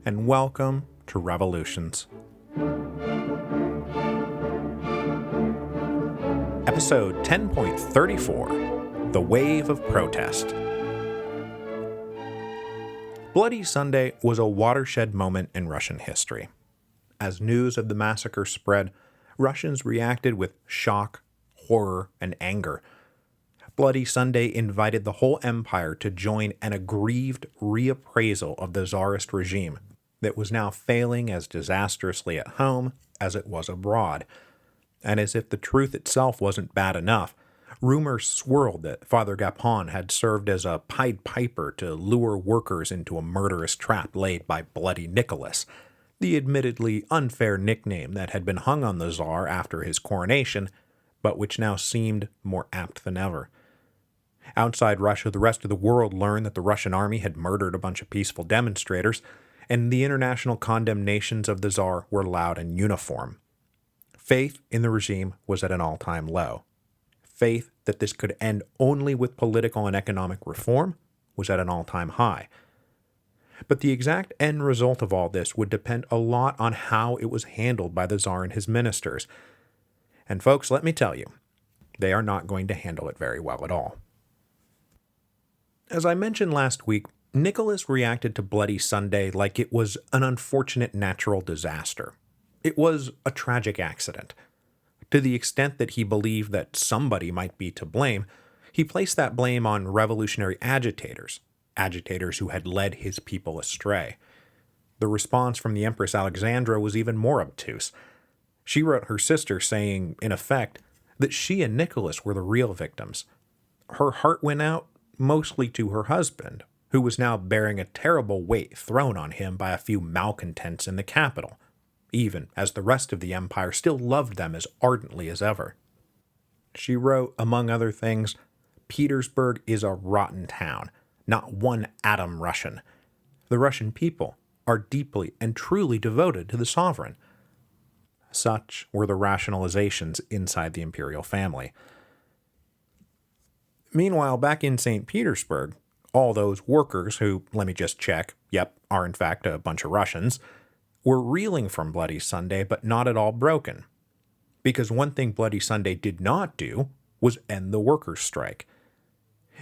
and welcome to Revolutions. Episode 10.34, The Wave of Protest. Bloody Sunday was a watershed moment in Russian history. As news of the massacre spread, Russians reacted with shock, horror, and anger. Bloody Sunday invited the whole empire to join an aggrieved reappraisal of the Tsarist regime that was now failing as disastrously at home as it was abroad. And as if the truth itself wasn't bad enough, rumors swirled that Father Gapon had served as a Pied Piper to lure workers into a murderous trap laid by Bloody Nicholas, the admittedly unfair nickname that had been hung on the Tsar after his coronation, but which now seemed more apt than ever. Outside Russia, the rest of the world learned that the Russian army had murdered a bunch of peaceful demonstrators, and the international condemnations of the Tsar were loud and uniform. Faith in the regime was at an all-time low. Faith that this could end only with political and economic reform was at an all-time high. But the exact end result of all this would depend a lot on how it was handled by the Tsar and his ministers. And folks, let me tell you, they are not going to handle it very well at all. As I mentioned last week, Nicholas reacted to Bloody Sunday like it was an unfortunate natural disaster. It was a tragic accident. To the extent that he believed that somebody might be to blame, he placed that blame on revolutionary agitators who had led his people astray. The response from the Empress Alexandra was even more obtuse. She wrote her sister saying, in effect, that she and Nicholas were the real victims. Her heart went out mostly to her husband, who was now bearing a terrible weight thrown on him by a few malcontents in the capital, even as the rest of the empire still loved them as ardently as ever. She wrote, among other things, "Petersburg is a rotten town, not one atom Russian. The Russian people are deeply and truly devoted to the sovereign." Such were the rationalizations inside the imperial family. Meanwhile, back in St. Petersburg, all those workers who, let me just check, yep, are in fact a bunch of Russians, were reeling from Bloody Sunday, but not at all broken. Because one thing Bloody Sunday did not do was end the workers' strike.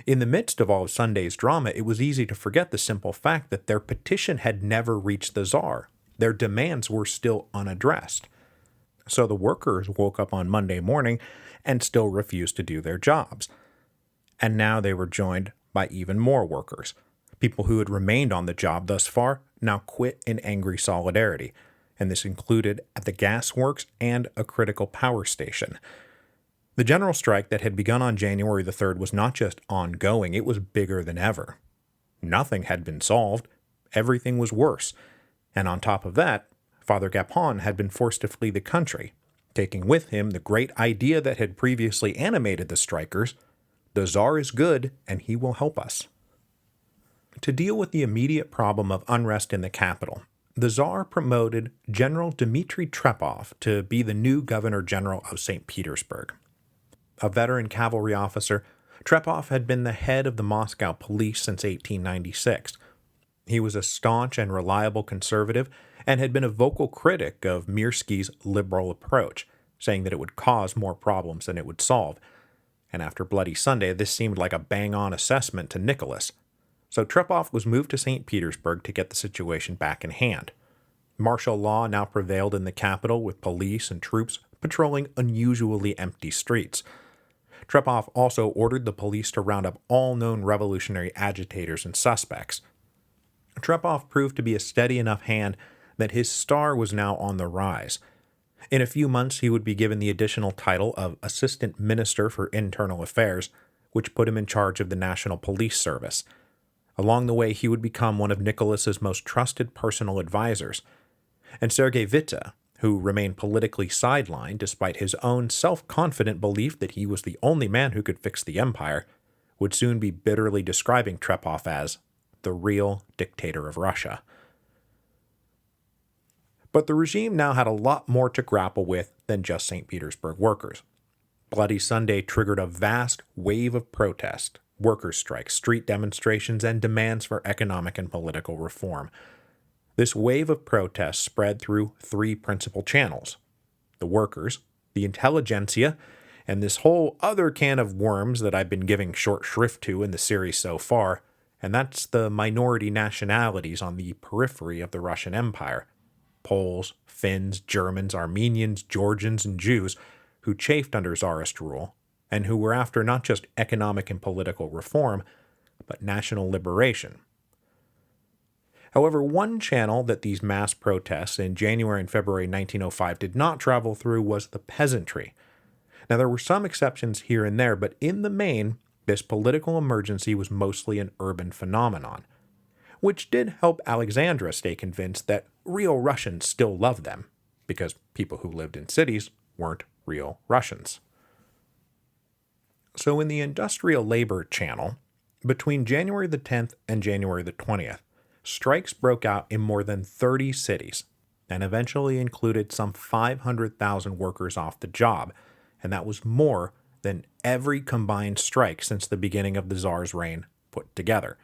In the midst of all of Sunday's drama, it was easy to forget the simple fact that their petition had never reached the Tsar. Their demands were still unaddressed. So the workers woke up on Monday morning and still refused to do their jobs. And now they were joined by even more workers. People who had remained on the job thus far now quit in angry solidarity, and this included at the gas works and a critical power station. The general strike that had begun on January the 3rd was not just ongoing, it was bigger than ever. Nothing had been solved, everything was worse, and on top of that, Father Gapon had been forced to flee the country, taking with him the great idea that had previously animated the strikers: the Tsar is good, and he will help us. To deal with the immediate problem of unrest in the capital, the Tsar promoted General Dmitry Trepov to be the new Governor-General of St. Petersburg. A veteran cavalry officer, Trepov had been the head of the Moscow police since 1896. He was a staunch and reliable conservative and had been a vocal critic of Mirsky's liberal approach, saying that it would cause more problems than it would solve. And after Bloody Sunday, this seemed like a bang-on assessment to Nicholas. So Trepov was moved to St. Petersburg to get the situation back in hand. Martial law now prevailed in the capital, with police and troops patrolling unusually empty streets. Trepov also ordered the police to round up all known revolutionary agitators and suspects. Trepov proved to be a steady enough hand that his star was now on the rise. In a few months, he would be given the additional title of Assistant Minister for Internal Affairs, which put him in charge of the National Police Service. Along the way, he would become one of Nicholas's most trusted personal advisors. And Sergei Witte, who remained politically sidelined despite his own self-confident belief that he was the only man who could fix the empire, would soon be bitterly describing Trepov as the real dictator of Russia. But the regime now had a lot more to grapple with than just St. Petersburg workers. Bloody Sunday triggered a vast wave of protest, workers' strikes, street demonstrations, and demands for economic and political reform. This wave of protests spread through three principal channels: the workers, the intelligentsia, and this whole other can of worms that I've been giving short shrift to in the series so far, and that's the minority nationalities on the periphery of the Russian Empire: Poles, Finns, Germans, Armenians, Georgians, and Jews who chafed under Tsarist rule, and who were after not just economic and political reform, but national liberation. However, one channel that these mass protests in January and February 1905 did not travel through was the peasantry. Now, there were some exceptions here and there, but in the main, this political emergency was mostly an urban phenomenon, which did help Alexandra stay convinced that real Russians still loved them, because people who lived in cities weren't real Russians. So in the industrial labor channel, between January the 10th and January the 20th, strikes broke out in more than 30 cities, and eventually included some 500,000 workers off the job, and that was more than every combined strike since the beginning of the Tsar's reign put together.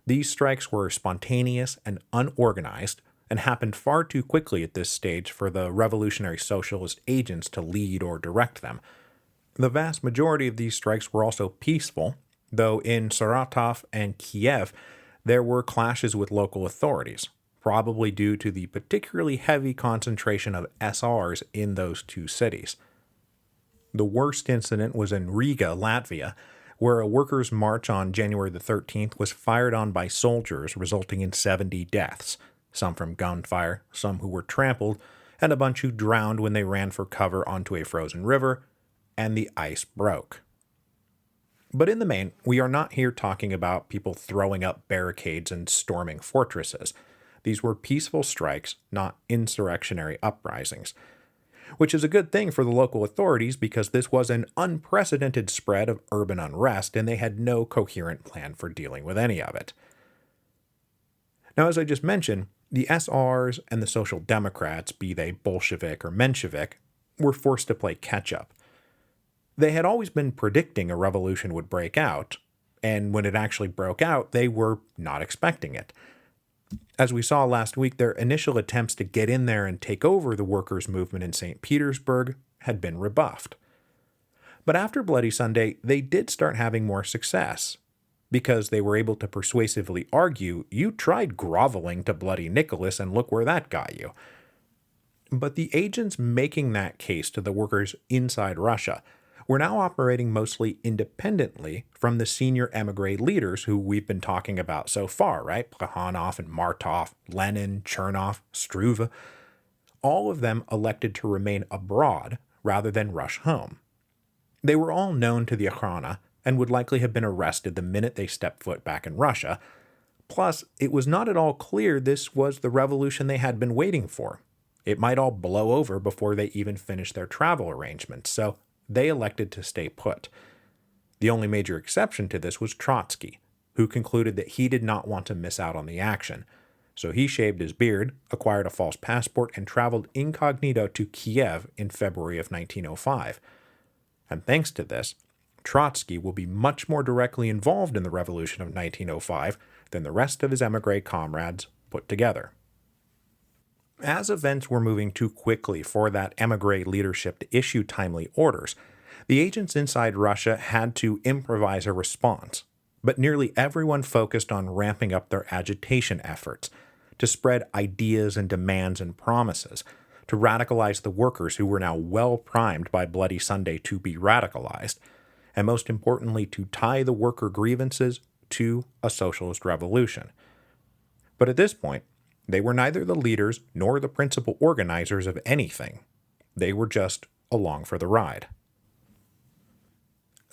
These strikes were spontaneous and unorganized, and happened far too quickly at this stage for the revolutionary socialist agents to lead or direct them. The vast majority of these strikes were also peaceful, though in Saratov and Kiev there were clashes with local authorities, probably due to the particularly heavy concentration of SRs in those two cities. The worst incident was in Riga, Latvia, where a workers' march on January the 13th was fired on by soldiers, resulting in 70 deaths, some from gunfire, some who were trampled, and a bunch who drowned when they ran for cover onto a frozen river, and the ice broke. But in the main, we are not here talking about people throwing up barricades and storming fortresses. These were peaceful strikes, not insurrectionary uprisings, which is a good thing for the local authorities because this was an unprecedented spread of urban unrest and they had no coherent plan for dealing with any of it. Now, as I just mentioned, the SRs and the Social Democrats, be they Bolshevik or Menshevik, were forced to play catch-up. They had always been predicting a revolution would break out, and when it actually broke out, they were not expecting it. As we saw last week, their initial attempts to get in there and take over the workers' movement in St. Petersburg had been rebuffed. But after Bloody Sunday, they did start having more success, because they were able to persuasively argue, you tried groveling to Bloody Nicholas and look where that got you. But the agents making that case to the workers inside Russia were now operating mostly independently from the senior emigre leaders who we've been talking about so far, right? Plekhanov and Martov, Lenin, Chernov, Struve. All of them elected to remain abroad rather than rush home. They were all known to the Okhrana and would likely have been arrested the minute they stepped foot back in Russia. Plus, it was not at all clear this was the revolution they had been waiting for. It might all blow over before they even finished their travel arrangements, so they elected to stay put. The only major exception to this was Trotsky, who concluded that he did not want to miss out on the action. So he shaved his beard, acquired a false passport, and traveled incognito to Kiev in February of 1905. And thanks to this, Trotsky will be much more directly involved in the revolution of 1905 than the rest of his emigre comrades put together. As events were moving too quickly for that emigre leadership to issue timely orders, the agents inside Russia had to improvise a response, but nearly everyone focused on ramping up their agitation efforts to spread ideas and demands and promises, to radicalize the workers who were now well primed by Bloody Sunday to be radicalized, and most importantly to tie the worker grievances to a socialist revolution. But at this point, they were neither the leaders nor the principal organizers of anything. They were just along for the ride.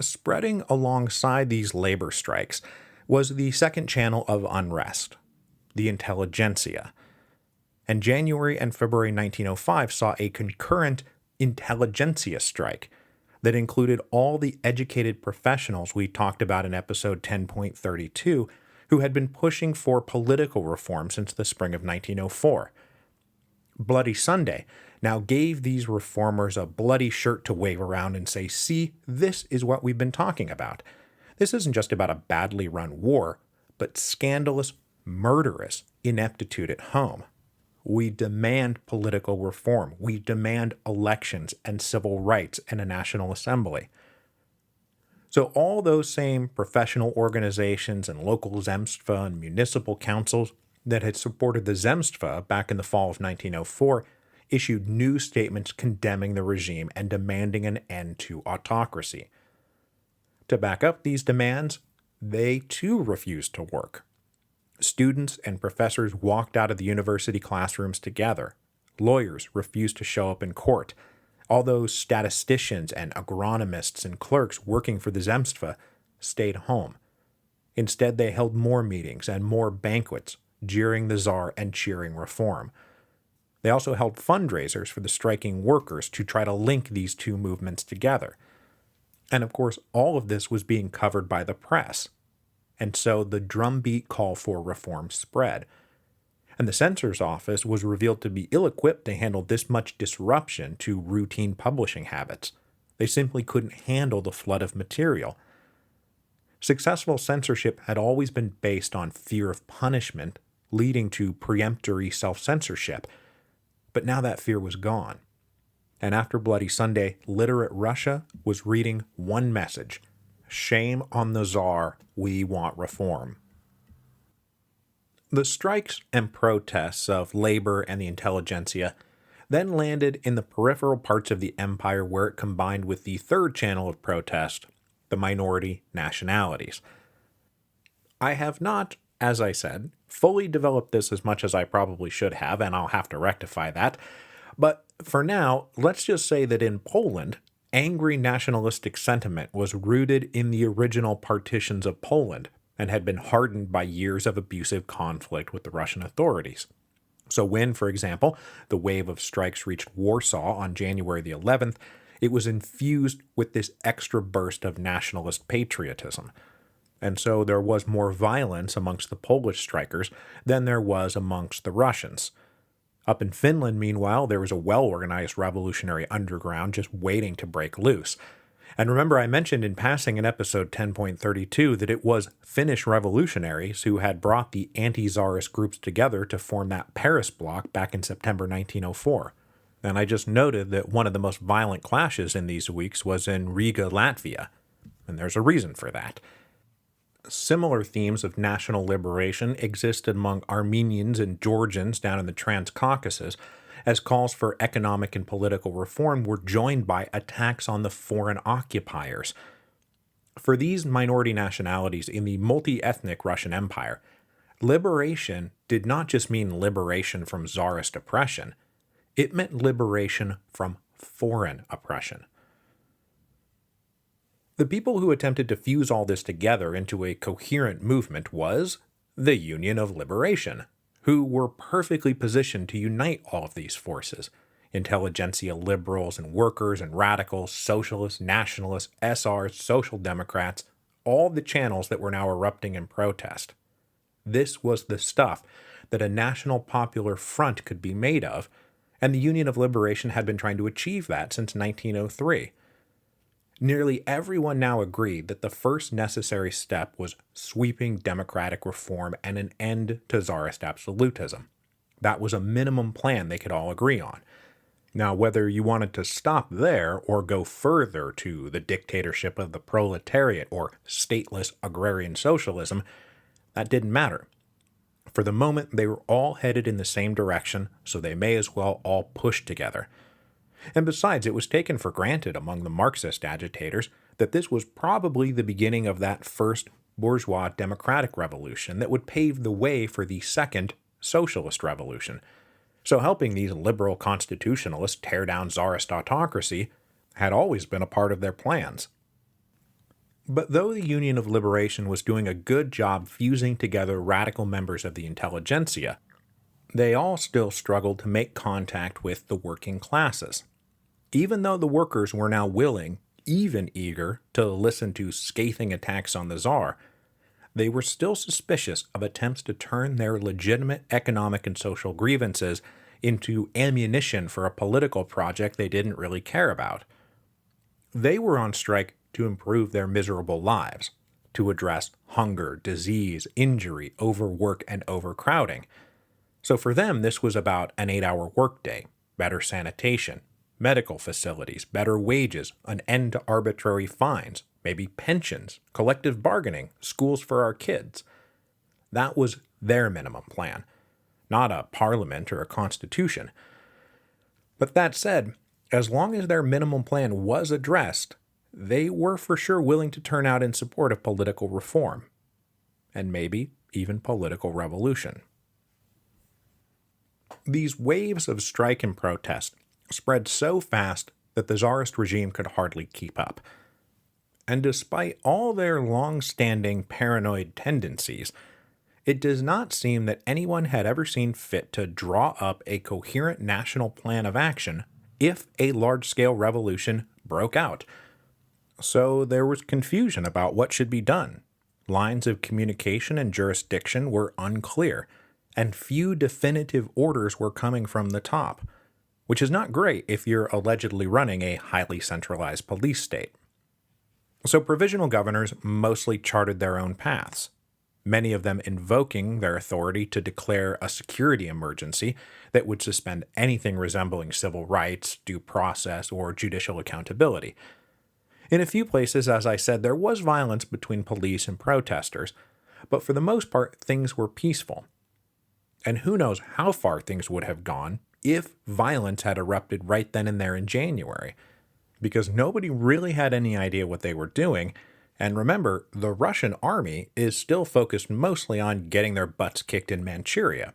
Spreading alongside these labor strikes was the second channel of unrest, the intelligentsia. And January and February 1905 saw a concurrent intelligentsia strike that included all the educated professionals we talked about in episode 10.32 who had been pushing for political reform since the spring of 1904. Bloody Sunday now gave these reformers a bloody shirt to wave around and say, see, this is what we've been talking about. This isn't just about a badly run war, but scandalous, murderous ineptitude at home. We demand political reform. We demand elections and civil rights and a national assembly. So all those same professional organizations and local Zemstva and municipal councils that had supported the Zemstva back in the fall of 1904 issued new statements condemning the regime and demanding an end to autocracy. To back up these demands, they too refused to work. Students and professors walked out of the university classrooms together. Lawyers refused to show up in court. All those statisticians and agronomists and clerks working for the Zemstva stayed home. Instead, they held more meetings and more banquets, jeering the Tsar and cheering reform. They also held fundraisers for the striking workers to try to link these two movements together. And of course, all of this was being covered by the press. And so the drumbeat call for reform spread. And the censor's office was revealed to be ill-equipped to handle this much disruption to routine publishing habits. They simply couldn't handle the flood of material. Successful censorship had always been based on fear of punishment, leading to peremptory self-censorship. But now that fear was gone. And after Bloody Sunday, literate Russia was reading one message: shame on the Tsar, we want reform. The strikes and protests of labor and the intelligentsia then landed in the peripheral parts of the empire where it combined with the third channel of protest, the minority nationalities. I have not, as I said, fully developed this as much as I probably should have, and I'll have to rectify that. But for now, let's just say that in Poland, angry nationalistic sentiment was rooted in the original partitions of Poland and had been hardened by years of abusive conflict with the Russian authorities. So when, for example, the wave of strikes reached Warsaw on January the 11th, it was infused with this extra burst of nationalist patriotism. And so there was more violence amongst the Polish strikers than there was amongst the Russians. Up in Finland, meanwhile, there was a well-organized revolutionary underground just waiting to break loose. And remember, I mentioned in passing in episode 10.32 that it was Finnish revolutionaries who had brought the anti-Tsarist groups together to form that Paris bloc back in September 1904. And I just noted that one of the most violent clashes in these weeks was in Riga, Latvia. And there's a reason for that. Similar themes of national liberation existed among Armenians and Georgians down in the Transcaucasus, as calls for economic and political reform were joined by attacks on the foreign occupiers. For these minority nationalities in the multi-ethnic Russian Empire, liberation did not just mean liberation from Tsarist oppression, it meant liberation from foreign oppression. The people who attempted to fuse all this together into a coherent movement was the Union of Liberation, who were perfectly positioned to unite all of these forces: intelligentsia liberals and workers and radicals, socialists, nationalists, SRs, social democrats, all the channels that were now erupting in protest. This was the stuff that a national popular front could be made of, and the Union of Liberation had been trying to achieve that since 1903. Nearly everyone now agreed that the first necessary step was sweeping democratic reform and an end to Tsarist absolutism. That was a minimum plan they could all agree on. Now, whether you wanted to stop there or go further to the dictatorship of the proletariat or stateless agrarian socialism, that didn't matter. For the moment, they were all headed in the same direction, so they may as well all push together. And besides, it was taken for granted among the Marxist agitators that this was probably the beginning of that first bourgeois democratic revolution that would pave the way for the second socialist revolution. So helping these liberal constitutionalists tear down Tsarist autocracy had always been a part of their plans. But though the Union of Liberation was doing a good job fusing together radical members of the intelligentsia, they all still struggled to make contact with the working classes. Even though the workers were now willing, even eager, to listen to scathing attacks on the Tsar, they were still suspicious of attempts to turn their legitimate economic and social grievances into ammunition for a political project they didn't really care about. They were on strike to improve their miserable lives, to address hunger, disease, injury, overwork, and overcrowding. So for them, this was about an 8-hour workday, better sanitation, medical facilities, better wages, an end to arbitrary fines, maybe pensions, collective bargaining, schools for our kids. That was their minimum plan, not a parliament or a constitution. But that said, as long as their minimum plan was addressed, they were for sure willing to turn out in support of political reform, and maybe even political revolution. These waves of strike and protest spread so fast that the Tsarist regime could hardly keep up. And despite all their long-standing paranoid tendencies, it does not seem that anyone had ever seen fit to draw up a coherent national plan of action if a large-scale revolution broke out. So there was confusion about what should be done. Lines of communication and jurisdiction were unclear, and few definitive orders were coming from the top, which is not great if you're allegedly running a highly centralized police state. So provisional governors mostly charted their own paths, many of them invoking their authority to declare a security emergency that would suspend anything resembling civil rights, due process, or judicial accountability. In a few places, as I said, there was violence between police and protesters, but for the most part, things were peaceful. And who knows how far things would have gone if violence had erupted right then and there in January, because nobody really had any idea what they were doing. And remember, the Russian army is still focused mostly on getting their butts kicked in Manchuria.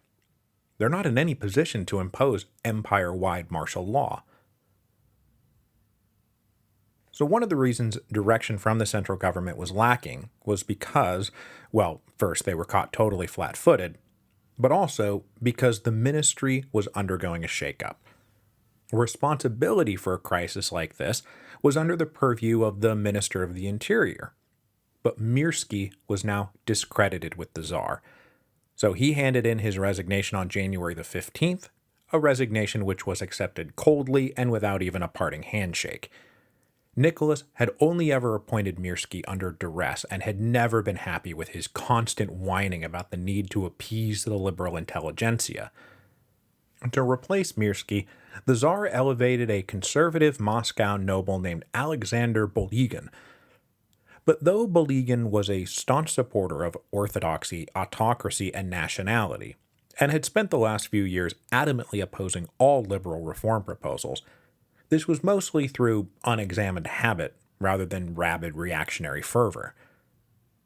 They're not in any position to impose empire-wide martial law. So one of the reasons direction from the central government was lacking was because, well, first they were caught totally flat-footed, but also because the ministry was undergoing a shakeup. Responsibility for a crisis like this was under the purview of the Minister of the Interior, but Mirsky was now discredited with the Tsar. So he handed in his resignation on January the 15th, a resignation which was accepted coldly and without even a parting handshake. Nicholas had only ever appointed Mirsky under duress and had never been happy with his constant whining about the need to appease the liberal intelligentsia. To replace Mirsky, the Tsar elevated a conservative Moscow noble named Alexander Bolygin. But though Bolygin was a staunch supporter of orthodoxy, autocracy, and nationality, and had spent the last few years adamantly opposing all liberal reform proposals, this was mostly through unexamined habit rather than rabid reactionary fervor.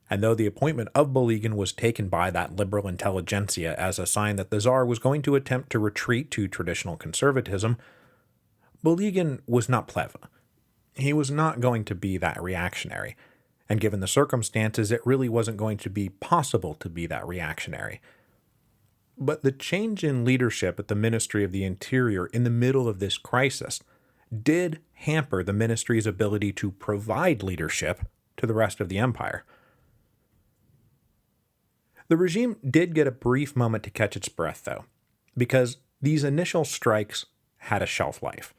And though the appointment of Bolygin was taken by that liberal intelligentsia as a sign that the Tsar was going to attempt to retreat to traditional conservatism, Bolygin was not pleva. He was not going to be that reactionary, and given the circumstances, it really wasn't going to be possible to be that reactionary. But the change in leadership at the Ministry of the Interior in the middle of this crisis did hamper the ministry's ability to provide leadership to the rest of the empire. The regime did get a brief moment to catch its breath, though, because these initial strikes had a shelf life.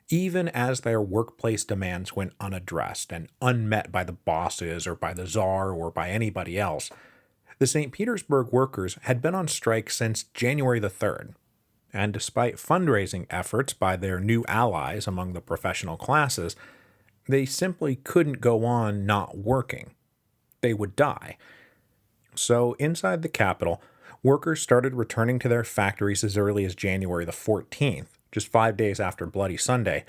Even as their workplace demands went unaddressed and unmet by the bosses or by the Tsar or by anybody else, the St. Petersburg workers had been on strike since January the 3rd, and despite fundraising efforts by their new allies among the professional classes, they simply couldn't go on not working. They would die. So inside the capital, workers started returning to their factories as early as January the 14th, just 5 days after Bloody Sunday,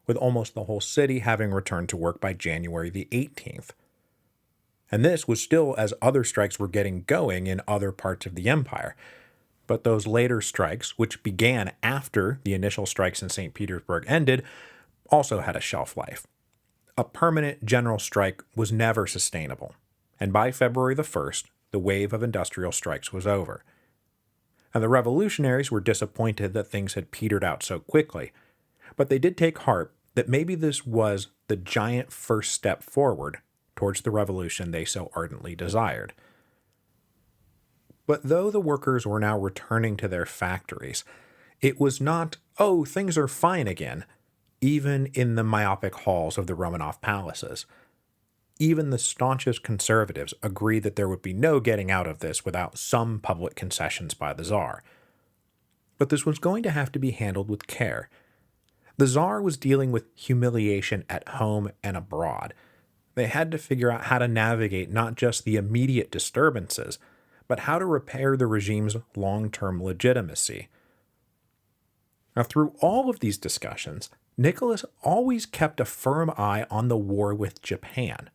with almost the whole city having returned to work by January the 18th. And this was still as other strikes were getting going in other parts of the empire. But those later strikes, which began after the initial strikes in St. Petersburg ended, also had a shelf life. A permanent general strike was never sustainable, and by February the 1st, the wave of industrial strikes was over. And the revolutionaries were disappointed that things had petered out so quickly, but they did take heart that maybe this was the giant first step forward towards the revolution they so ardently desired. But though the workers were now returning to their factories, it was not, oh, things are fine again, even in the myopic halls of the Romanov palaces. Even the staunchest conservatives agreed that there would be no getting out of this without some public concessions by the Tsar. But this was going to have to be handled with care. The Tsar was dealing with humiliation at home and abroad. They had to figure out how to navigate not just the immediate disturbances, but how to repair the regime's long-term legitimacy. Now, through all of these discussions, Nicholas always kept a firm eye on the war with Japan,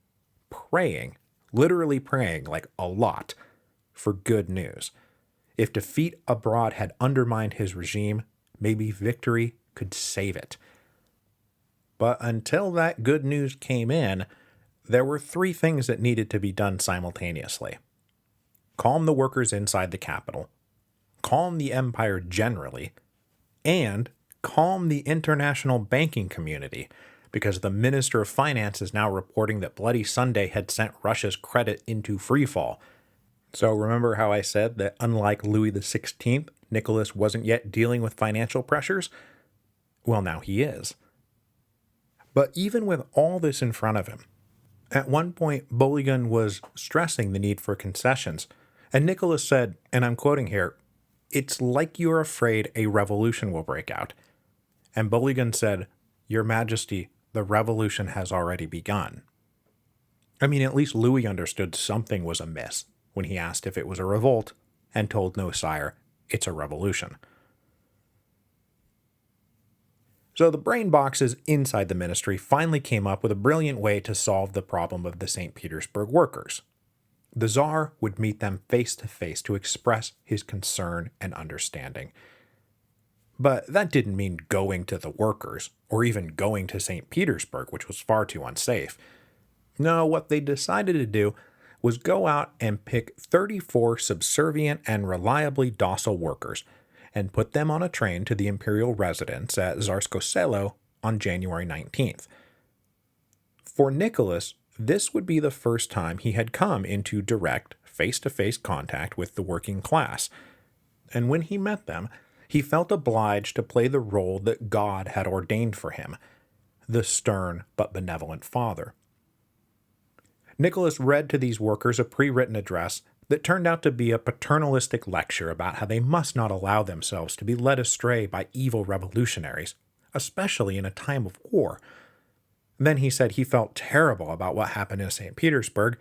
praying, literally praying like a lot, for good news. If defeat abroad had undermined his regime, maybe victory could save it. But until that good news came in, there were three things that needed to be done simultaneously. Calm the workers inside the capital, calm the empire generally, and calm the international banking community, because the Minister of Finance is now reporting that Bloody Sunday had sent Russia's credit into freefall. So remember how I said that unlike Louis XVI, Nicholas wasn't yet dealing with financial pressures? Well, now he is. But even with all this in front of him, at one point Boligan was stressing the need for concessions, and Nicholas said, and I'm quoting here, "It's like you're afraid a revolution will break out." And Boligan said, "Your Majesty, the revolution has already begun." I mean, at least Louis understood something was amiss when he asked if it was a revolt, and told no, sire, it's a revolution. So the brain boxes inside the ministry finally came up with a brilliant way to solve the problem of the St. Petersburg workers. The Tsar would meet them face to face to express his concern and understanding. But that didn't mean going to the workers, or even going to St. Petersburg, which was far too unsafe. No, what they decided to do was go out and pick 34 subservient and reliably docile workers, and put them on a train to the imperial residence at Tsarskoye Selo on January 19th. For Nicholas, this would be the first time he had come into direct, face-to-face contact with the working class, and when he met them, he felt obliged to play the role that God had ordained for him, the stern but benevolent father. Nicholas read to these workers a pre-written address that turned out to be a paternalistic lecture about how they must not allow themselves to be led astray by evil revolutionaries, especially in a time of war. Then he said he felt terrible about what happened in St. Petersburg,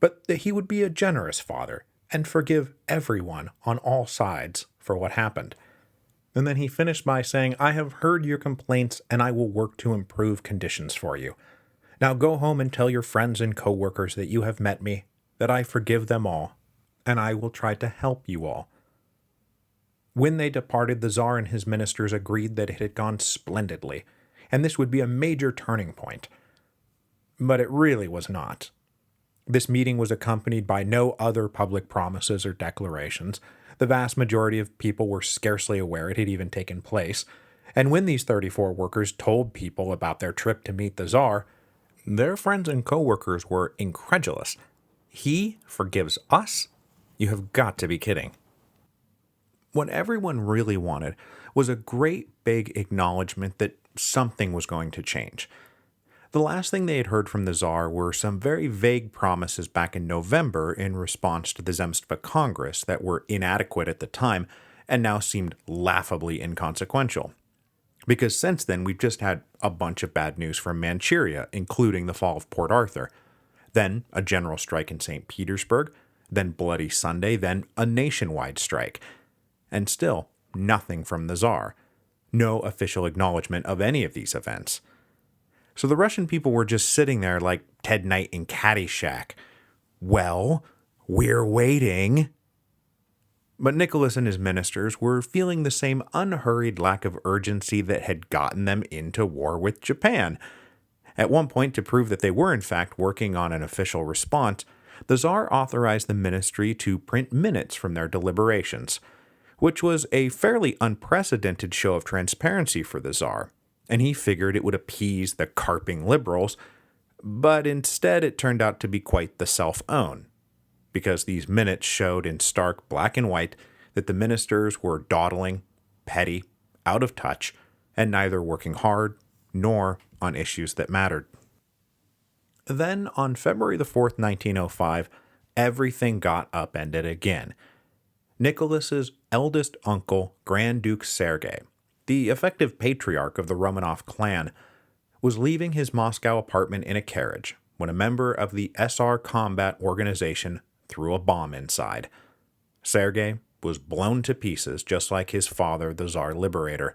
but that he would be a generous father and forgive everyone on all sides for what happened. And then he finished by saying, "I have heard your complaints and I will work to improve conditions for you. Now go home and tell your friends and co-workers that you have met me, that I forgive them all, and I will try to help you all." When they departed, the Tsar and his ministers agreed that it had gone splendidly, and this would be a major turning point. But it really was not. This meeting was accompanied by no other public promises or declarations. The vast majority of people were scarcely aware it had even taken place, and when these 34 workers told people about their trip to meet the Tsar, their friends and co-workers were incredulous. "He forgives us? You have got to be kidding." What everyone really wanted was a great big acknowledgement that something was going to change. The last thing they had heard from the Tsar were some very vague promises back in November in response to the Zemstva Congress that were inadequate at the time and now seemed laughably inconsequential. Because since then, we've just had a bunch of bad news from Manchuria, including the fall of Port Arthur, then a general strike in St. Petersburg, then Bloody Sunday, then a nationwide strike. And still, nothing from the Tsar. No official acknowledgement of any of these events. So the Russian people were just sitting there like Ted Knight in Caddyshack. Well, we're waiting. But Nicholas and his ministers were feeling the same unhurried lack of urgency that had gotten them into war with Japan. At one point, to prove that they were in fact working on an official response, the Tsar authorized the ministry to print minutes from their deliberations, which was a fairly unprecedented show of transparency for the Tsar, and he figured it would appease the carping liberals, but instead it turned out to be quite the self-own, because these minutes showed in stark black and white that the ministers were dawdling, petty, out of touch, and neither working hard nor on issues that mattered. Then, on February the 4th, 1905, everything got upended again. Nicholas's eldest uncle, Grand Duke Sergei, the effective patriarch of the Romanov clan, was leaving his Moscow apartment in a carriage when a member of the SR combat organization threw a bomb inside. Sergei was blown to pieces just like his father, the Tsar Liberator.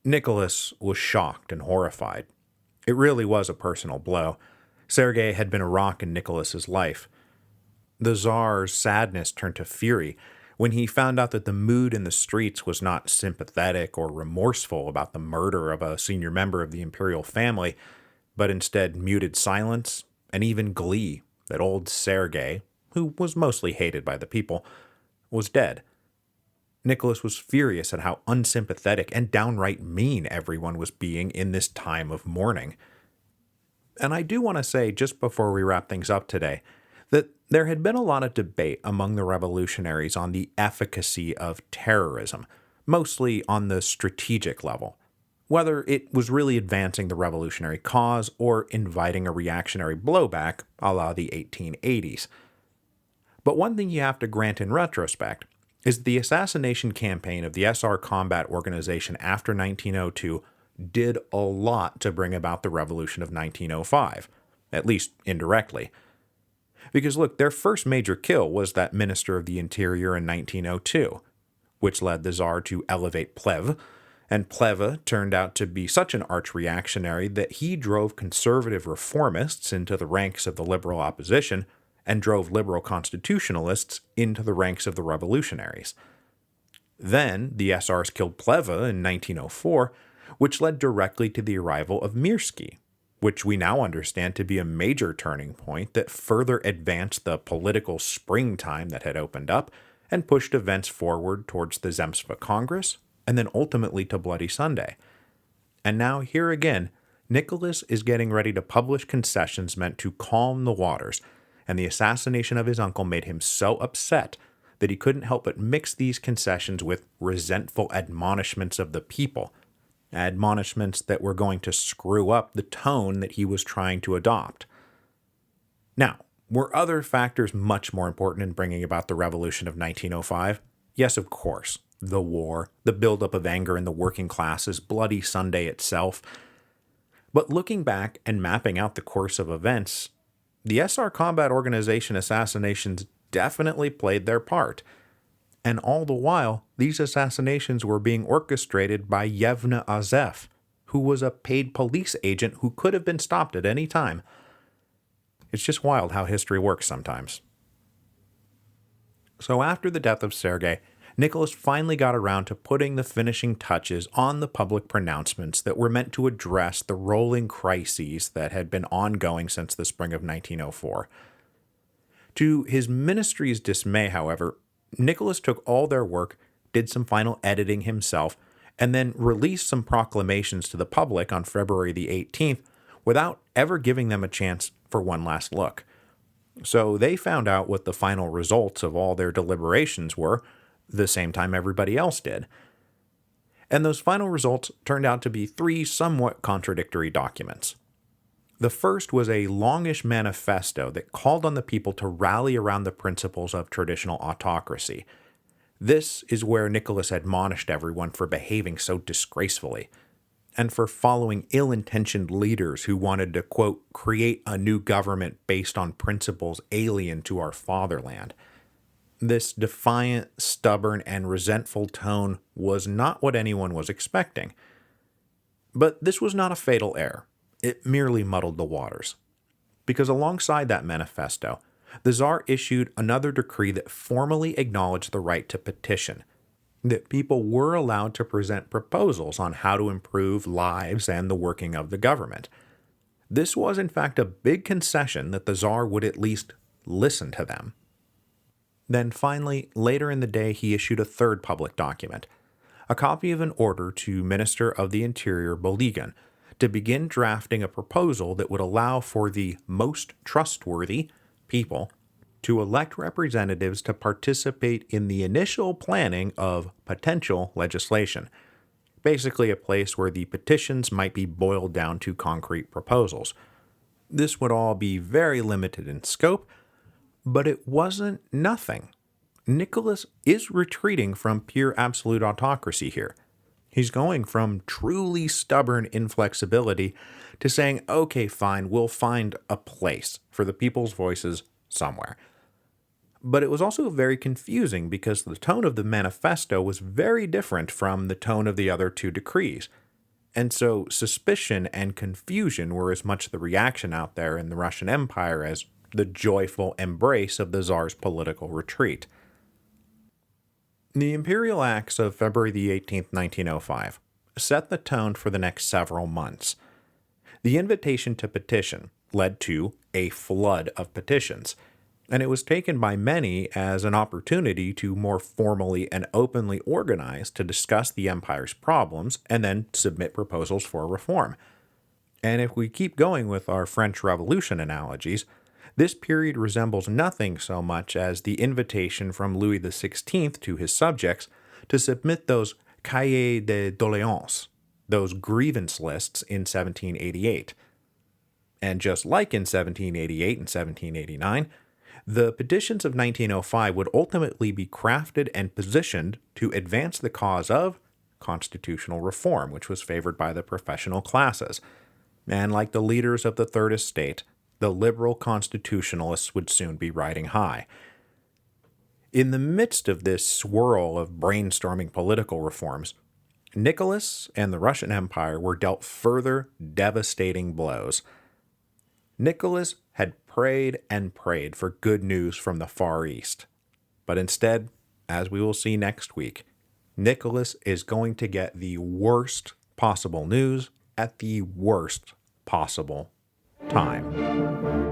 Nicholas was shocked and horrified. It really was a personal blow. Sergei had been a rock in Nicholas's life. The Tsar's sadness turned to fury when he found out that the mood in the streets was not sympathetic or remorseful about the murder of a senior member of the imperial family, but instead muted silence and even glee that old Sergei, who was mostly hated by the people, was dead. Nicholas was furious at how unsympathetic and downright mean everyone was being in this time of mourning. And I do want to say, just before we wrap things up today, that there had been a lot of debate among the revolutionaries on the efficacy of terrorism, mostly on the strategic level, whether it was really advancing the revolutionary cause or inviting a reactionary blowback a la the 1880s. But one thing you have to grant in retrospect is the assassination campaign of the SR combat organization after 1902 did a lot to bring about the revolution of 1905, at least indirectly. Because look, their first major kill was that Minister of the Interior in 1902, which led the Tsar to elevate Plehve, and Plehve turned out to be such an arch-reactionary that he drove conservative reformists into the ranks of the liberal opposition and drove liberal constitutionalists into the ranks of the revolutionaries. Then, the SRs killed Plehve in 1904, which led directly to the arrival of Mirsky, which we now understand to be a major turning point that further advanced the political springtime that had opened up and pushed events forward towards the Zemstva Congress and then ultimately to Bloody Sunday. And now, here again, Nicholas is getting ready to publish concessions meant to calm the waters, and the assassination of his uncle made him so upset that he couldn't help but mix these concessions with resentful admonishments of the people, admonishments that were going to screw up the tone that he was trying to adopt. Now, were other factors much more important in bringing about the revolution of 1905? Yes, of course. The war, the buildup of anger in the working classes, Bloody Sunday itself. But looking back and mapping out the course of events, the SR Combat Organization assassinations definitely played their part. And all the while, these assassinations were being orchestrated by Yevna Azev, who was a paid police agent who could have been stopped at any time. It's just wild how history works sometimes. So after the death of Sergei, Nicholas finally got around to putting the finishing touches on the public pronouncements that were meant to address the rolling crises that had been ongoing since the spring of 1904. To his ministry's dismay, however, Nicholas took all their work, did some final editing himself, and then released some proclamations to the public on February the 18th without ever giving them a chance for one last look. So they found out what the final results of all their deliberations were the same time everybody else did. And those final results turned out to be three somewhat contradictory documents. The first was a longish manifesto that called on the people to rally around the principles of traditional autocracy. This is where Nicholas admonished everyone for behaving so disgracefully, and for following ill-intentioned leaders who wanted to, quote, create a new government based on principles alien to our fatherland. This defiant, stubborn, and resentful tone was not what anyone was expecting. But this was not a fatal error. It merely muddled the waters. Because alongside that manifesto, the Tsar issued another decree that formally acknowledged the right to petition, that people were allowed to present proposals on how to improve lives and the working of the government. This was in fact a big concession that the Tsar would at least listen to them. Then finally, later in the day, he issued a third public document, a copy of an order to Minister of the Interior Boligin to begin drafting a proposal that would allow for the most trustworthy people to elect representatives to participate in the initial planning of potential legislation, basically a place where the petitions might be boiled down to concrete proposals. This would all be very limited in scope, but it wasn't nothing. Nicholas is retreating from pure absolute autocracy here. He's going from truly stubborn inflexibility to saying, okay, fine, we'll find a place for the people's voices somewhere. But it was also very confusing because the tone of the manifesto was very different from the tone of the other two decrees. And so suspicion and confusion were as much the reaction out there in the Russian Empire as the joyful embrace of the Tsar's political retreat. The Imperial Acts of February the 18th, 1905, set the tone for the next several months. The invitation to petition led to a flood of petitions, and it was taken by many as an opportunity to more formally and openly organize to discuss the empire's problems and then submit proposals for reform. And if we keep going with our French Revolution analogies, this period resembles nothing so much as the invitation from Louis XVI to his subjects to submit those cahiers de doléances, those grievance lists in 1788. And just like in 1788 and 1789, the petitions of 1905 would ultimately be crafted and positioned to advance the cause of constitutional reform, which was favored by the professional classes. And like the leaders of the Third Estate, the liberal constitutionalists would soon be riding high. In the midst of this swirl of brainstorming political reforms, Nicholas and the Russian Empire were dealt further devastating blows. Nicholas had prayed and prayed for good news from the Far East. But instead, as we will see next week, Nicholas is going to get the worst possible news at the worst possible time.